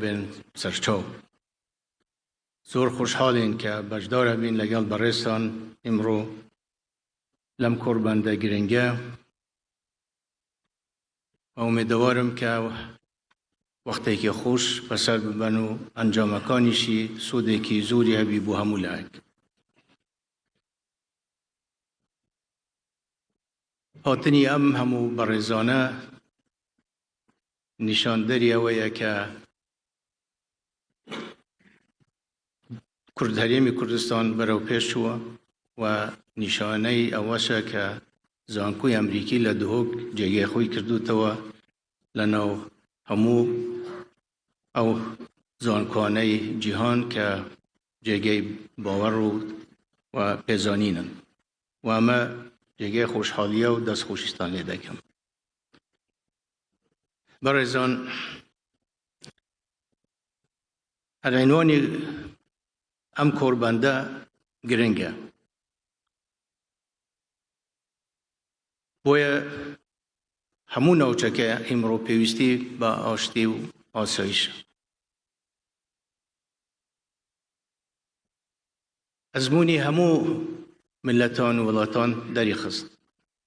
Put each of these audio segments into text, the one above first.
بین سرچاو زور خوشحالین که بجدار بین لگل برستان امرو لم قربانده گرنگه و امیدوارم که وقتی که خوش بسر ببنو انجام کانیشی سودی که زوری هبی بو همو لعک هاتنی ام همو برزانه نشاندری اویا که هریمی کردستان برو پیش شو و نشانه اوشه که زانکوی امریکی لدهوک جگه خوی کردو توا لنو همو او زانکانه جهان که جگه باور و پیزانینن و اما جگه خوشحالیه و دست خوشستان لیده کم برای زان عنوانی ام قربانده گرنگه بویا همون نوچه که امرو پیوستی با آشتی و آسایش ازمونی همو ملتان و ولاتان داری خست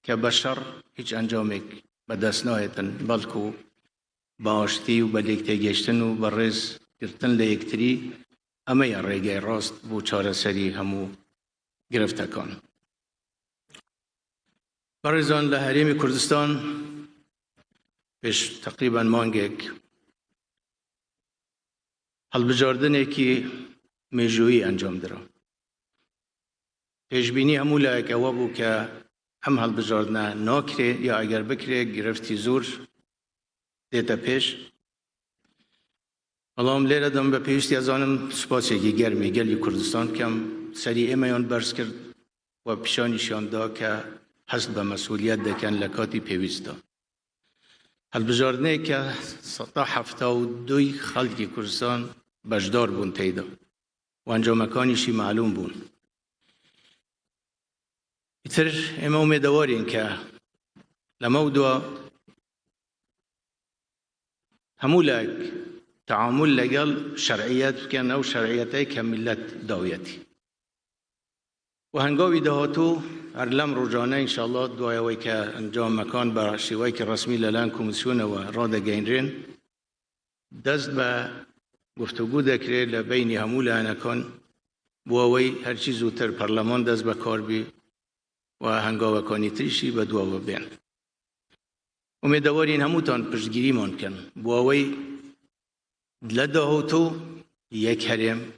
که بشر هیچ انجامک به دست نایتن بلکو با آشتی و با لیکته گشتن و با رز گرتن لیکتری اما یا ریگه راست بو چاره سری همو گرفتکان برزان لحریم کردستان پیش تقریبا مانگک حل بجاردنه که میجویی انجام درم پیشبینی همو لایک او بو که هم حل بجاردنه ناکره یا اگر بکره گرفتی زور دیتا پیش اللهم لیره دم به پیشتی از آنم سپاسی که گرمی گلی کردستان کم سریع میان برس کرد و پیشانیشان دا که حسب به مسئولیت دکن لکاتی پیوستا حل بجاردنه که 172 خلقی کردستان بجدار بون تیدا و انجامکانیشی معلوم بون ایتر اما امیدوارین که لموضوع همو لک تعامل لگل شرعیت بکن او شرعیتای که ملت داویتی و هنگاوی دهاتو ارلم روزانه انشاءالله دعایوی که انجام مکان بر شیوهی که رسمی لالان کمیسیون و راده گینرین دست به گفتگو دکره لبین همو لانکان بواوی هر چیز زودتر پرلمان دست به کار بی و هنگاوی کانی تریشی به دعاو بین امیدوارین هموتان پشتگیری مان کن بواوی لدهاتو یک حرم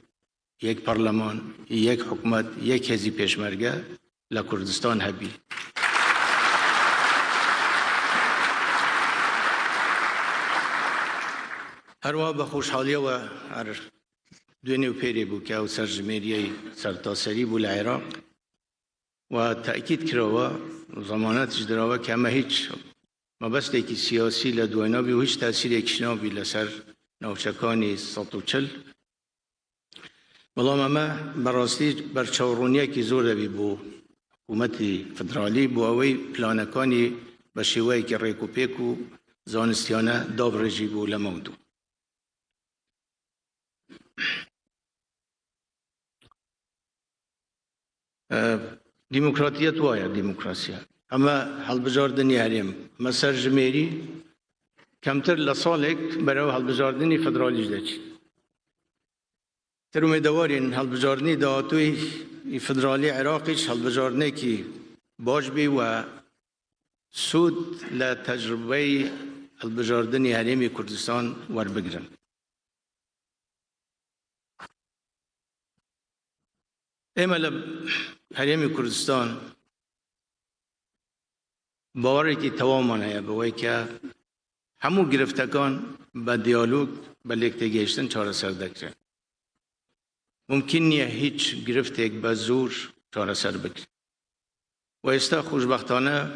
یک پارلمان یک حکومت یک هزی پیشمرگه لکردستان هبی هر وقت به خوشحالی و هر دونی و پیری بو که او سرجمیری سرتاسری بو العراق و تأکید کرده زمانتش دراوه که همه هیچ مبسته که سیاسی لدوینا بی و هیچ تأثیر اکشنا بی لسر نوچکانی 140 بلام اما براستی برچاورونیه که زور دوی بو حکومت فدرالی بو اوی پلانکانی بشیوهی که ریکو پیکو زانستیانه داب رجی بو لمودو دیموکراتیت وایا دیموکراسیه اما حل بجاردنی هریم مسر جمیری کمتر لسالک برای حل بجاردنی فدرالی جده چی تر امیدوارین حل بجاردنی دهاتوی فدرالی عراقیش حل بجاردنی که باش بی و سود لتجربه حل بجاردنی هریم کردستان ور بگرن اما هریم کردستان باوری که توامانه بوی که همو گرفتگان با دیالوگ با لیکته گشتن چاره سر دکره ممکن نیه هیچ گرفتگ با زور چاره سر بکره و استا خوشبختانه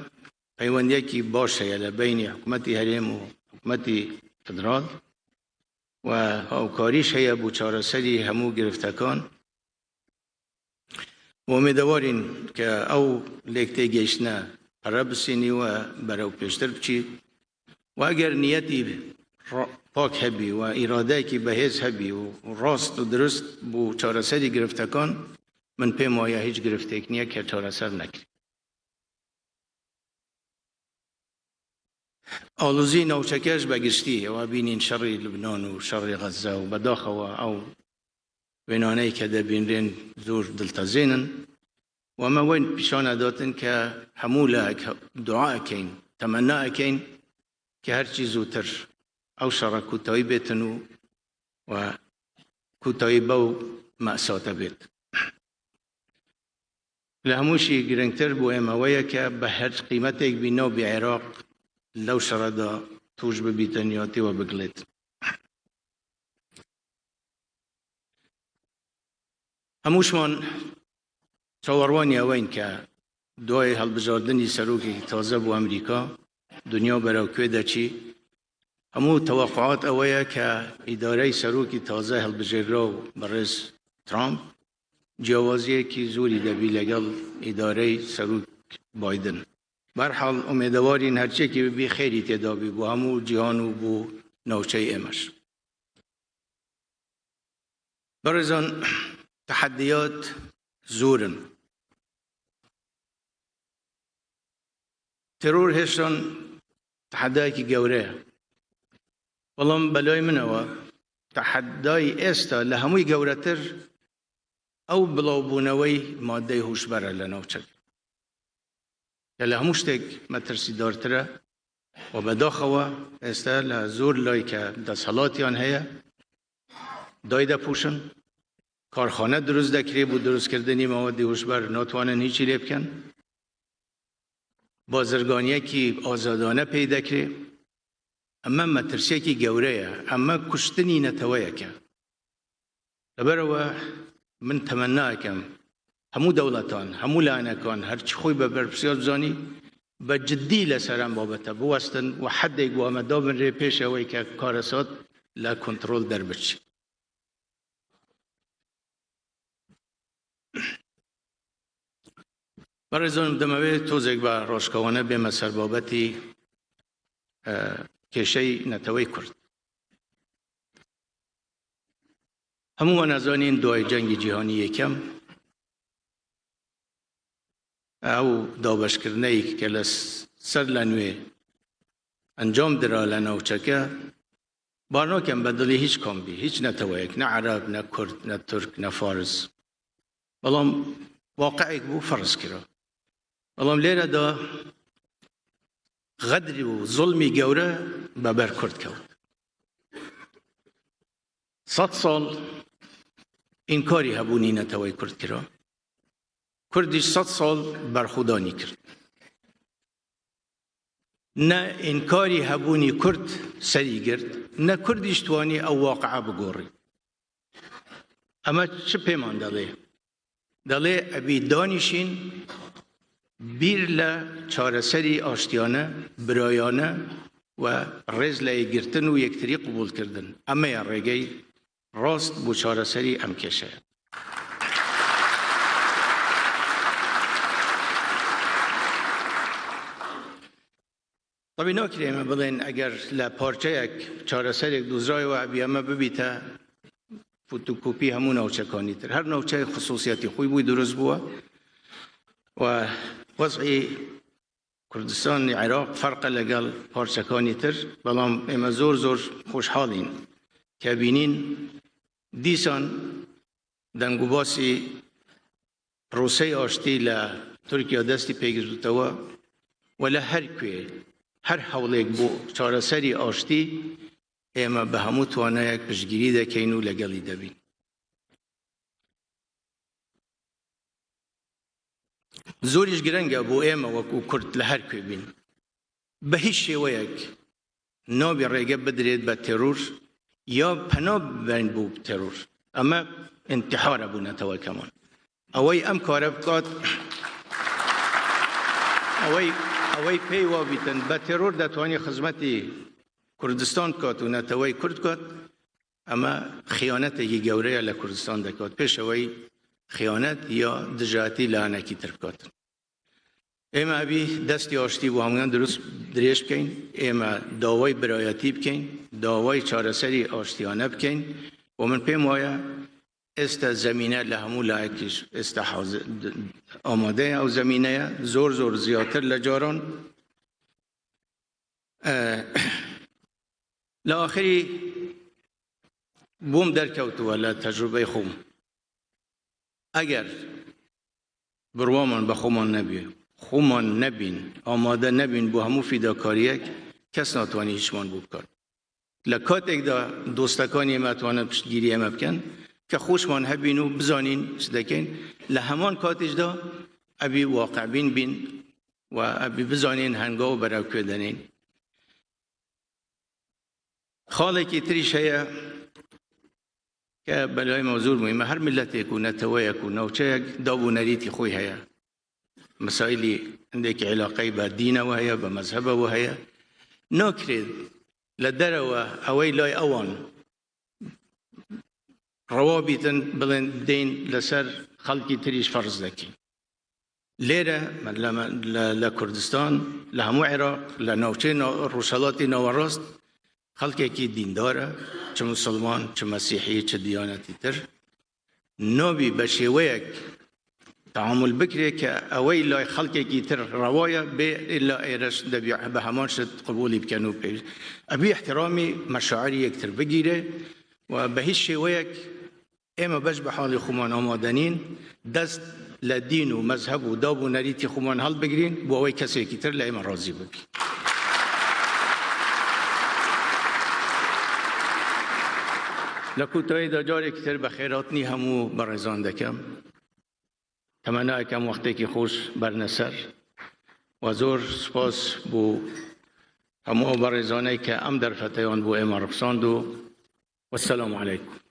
پیوندیه که باشه یلی بین حکومت هریم و حکومت فدرال و اوکاریش هیا بو چاره سری همو گرفتگان و امیدوارین که او لیکته گشتنه پره بسینی و برای پیشتر بچی و اگر نیتی پاک هبی و اراده که بهیز هبی و راست و درست بو چارەسەری گرفتکان من پێم وایە هیچ گرفتێک نییە کە چارەسەر نەکرێت. ئاڵوزی ناوچەکەش بەگشتی ئەوە بینین شەڕی لوبنان و شەڕی غەزە و بەداخەوە ئەو وێنانەی کە دەبینرێن زۆر دڵتەزێنن و ئەمە وێن پیشانەداتن کە هەموو لایەک دوعاکەین تەمەناکەین کە هەرچی زووتر ئەو شەڕە کوتایی بێتن و کوتایی بەو مەئساتە بێت. لە هەمووشی گرنگتر بۆ ئێمەوەیە کە بە هەر قیمەتێک بینەوە بێ عێراق لەو شەڕەدا توش ببیتن یا تێوە بگڵێت. هەمووشمان چاوەڕوانی ئەوەین کە دوای هەڵبژاردنی سەرۆکی تازە بۆ ئەمریکا دنیا بەرەو کوێ دەچی. هەموو تەوەقعات ئەوەیە کە ئیدارەی سەرۆکی تازە هەڵبژێررا و بەڕێز ترامپ جیاوازیەکی زۆری دەبی لەگەڵ ئیدارەی سەرۆک بایدن. بەرحاڵ ئومێدەوارین هەرچێکی ببی خێری تێدا بی بۆ هەموو جیهان و بۆ ناوچەی ئێمەش. بەڕێزان تەحەدیات زۆرن. ترۆر هێشتان تەحەدایەکی گەورەیە. بەڵام بەلای منەوە تەحەدای ئێستا لە هەمووی گەورەتر ئەو بڵاوبوونەوەی مادەی هوشبەرە لە ناوچەکە کە لە هەموو شتێک مەترسیدارترە و بەداخەوە ئێستا لە زۆر لای کە دەسەڵاتیان هەیە دای دەپوشن، کارخانە دروست دەکرێت بۆ دروستکردنی مەوەدی هوشبەر ناتوانن هیچی لێ بکەن، بازرگانیەکی ئازادانە پێی دەکرێت. ئەمە مەترسێکی گەورەیە، ئەمە کوشتنی نەتەوەیەکە. لەبەرەوە من تەمەناکەم هەموو دەوڵەتان هەموو لایەنەکان هەرچی خۆی بە بەرپرسیار بزانی بە جددی لەسەر ئەم بابەتە بوەستن و حەدێک بۆ ئەمە دابنرێ پێش ئەوەی کە کارەسات لە کۆنتڕۆل دەربچێت. بەڕێزانم دەمەوێت تۆزێک بە ڕۆژکەوانە بێمە سەر بابەتی کێشەی نەتەوەی کورد. هەمووان ئەزانین دوای جەنگی جیهانی یەکەم ئەو دابەشکردنەی کە لە سەر لە نوێ ئەنجام درا لە ناوچەکە بارناکەم بە دڵی هیچ کۆمبی هیچ نەتەوەیەک نە عەرەب نە کورد نە تورک نە فارس، بەڵام واقعێک بوو فەرز کرا. بەڵام لێرەدا غەدری و زوڵمی گەورە بەبەر کورد کەوت. 100 ساڵ ئینکاری هەبوونی نەتەوەی کورد کرا، کوردیش 100 ساڵ بەرخودانی کرد. نە ئینکاری هەبوونی کورد سەری گرت، نە کوردیش توانی ئەو واقعە بگۆڕی. ئەمە چ پێمان دەڵێ؟ دەڵێ ئەبی دانیشین بیر لە چارەسەری ئاشتیانە برایانە و ڕێز لە یەکگرتن و یەکتری قبولکردن. ئەمەیە ڕێگەی ڕاست بۆ چارەسەری ئەم کێشەیە. طبی ناکرێ ئێمە بڵێن ئەگەر لە پارچەیەک چارەسەرێک دۆزرایەوە ئەبی ئەمە ببیتە فۆتۆکۆپی هەموو ناوچەکانی تر. هەر ناوچەی خصوصیەتی خۆی بووی دروست بووە و وەزعی کوردستانی عێراق فەرقە لەگەڵ پارچەکانی تر. بەڵام ئێمە زۆر خۆشحاڵین کە بینین دیسان دەنگ و باسی پرۆسەی ئاشتی لە تورکیا دەستی پێگرتووە و لە هەر کوێ هەر هەوڵێک بۆ چارەسەری ئاشتی ئێمە بە هەموو توانایەک پشتگیری دەکەین و لەگەڵی دەبین. زۆریش گرنگە بۆ ئێمە وەکو کورد لە هەر کوێ بین بە هیچ شێوەیەک نابێ ڕێگە بدرێت بە تێرۆر یا پەنا ببەین بۆ تێرۆر. ئەمە ئینتیحارە بوو نەتەوەکەمان. ئەوەی ئەم کارە بکات ئەوەی پێی وابیتن بە تێرۆر دەتوانێت خزمەتی کوردستان بکات و نەتەوەی کورد بکات، ئەمە خیانەتێکی گەورەیە لە کوردستان دەکات پێشەوەی خیانەت یا دژاتی لایەنێکی تر بکاتن. اما ابی دستی آشتی با همون درست دریش بکن، اما دعوای برایتی بکن، دعوای چارەسەری آشتیانه بکن و من پیم وایه است زمینه لهمو لایکش است آماده او زمینه زور زیادتر لجاران لآخری بوم درکوت ولا تجربه خوم اگر بروامن بخومان نبی خومان نبین آماده نبین بو همو فیداکاریک کس ناتوانی هیچمان بکن لکات ایک دا دوستکانی متوانه پشتگیری اما بکن که خوشمان هبینو بزانین صدقین لهمان کاتش دا ابی واقع بین و ابی بزانین هنگاو براو کردنین خاله کی تریش هیا که بلای موضوع مهمه هر ملت یکو نتوه یکو نوچه یک دابو نریتی خوی هیا مسائلی عندك علاقه با دین و هیا با مذهب و هیا ناکرید لدر و اوی لای اوان روابطن بلندین لسر خلقی تریش فرض دکی لیره لکردستان لهمو عراق لنوچه روسالات نوراست خلقی که دین داره چه مسلمان چه مسیحی چه دیانتی تر نوبی بشیویک تعامل بکره که اوی لای خلقی که تر روایا به الا ایرش دبیع به همان شد قبولی بکنو پیش ابی احترامی مشاعری یکتر بگیره و به هیچ شیویک اما بش به حال خومان آمادنین دست لدین و مذهب و داب و نریتی خومان حل بگیرین با اوی کسی که تر لایما راضی بگی لکوتای دا جاری کتر بخیرات نی همو برزان دکم تمنا اکم وقتی که خوش برنسر و زور سپاس بو همو برزانه که ام در فتیان بو اما رفساندو والسلام علیکم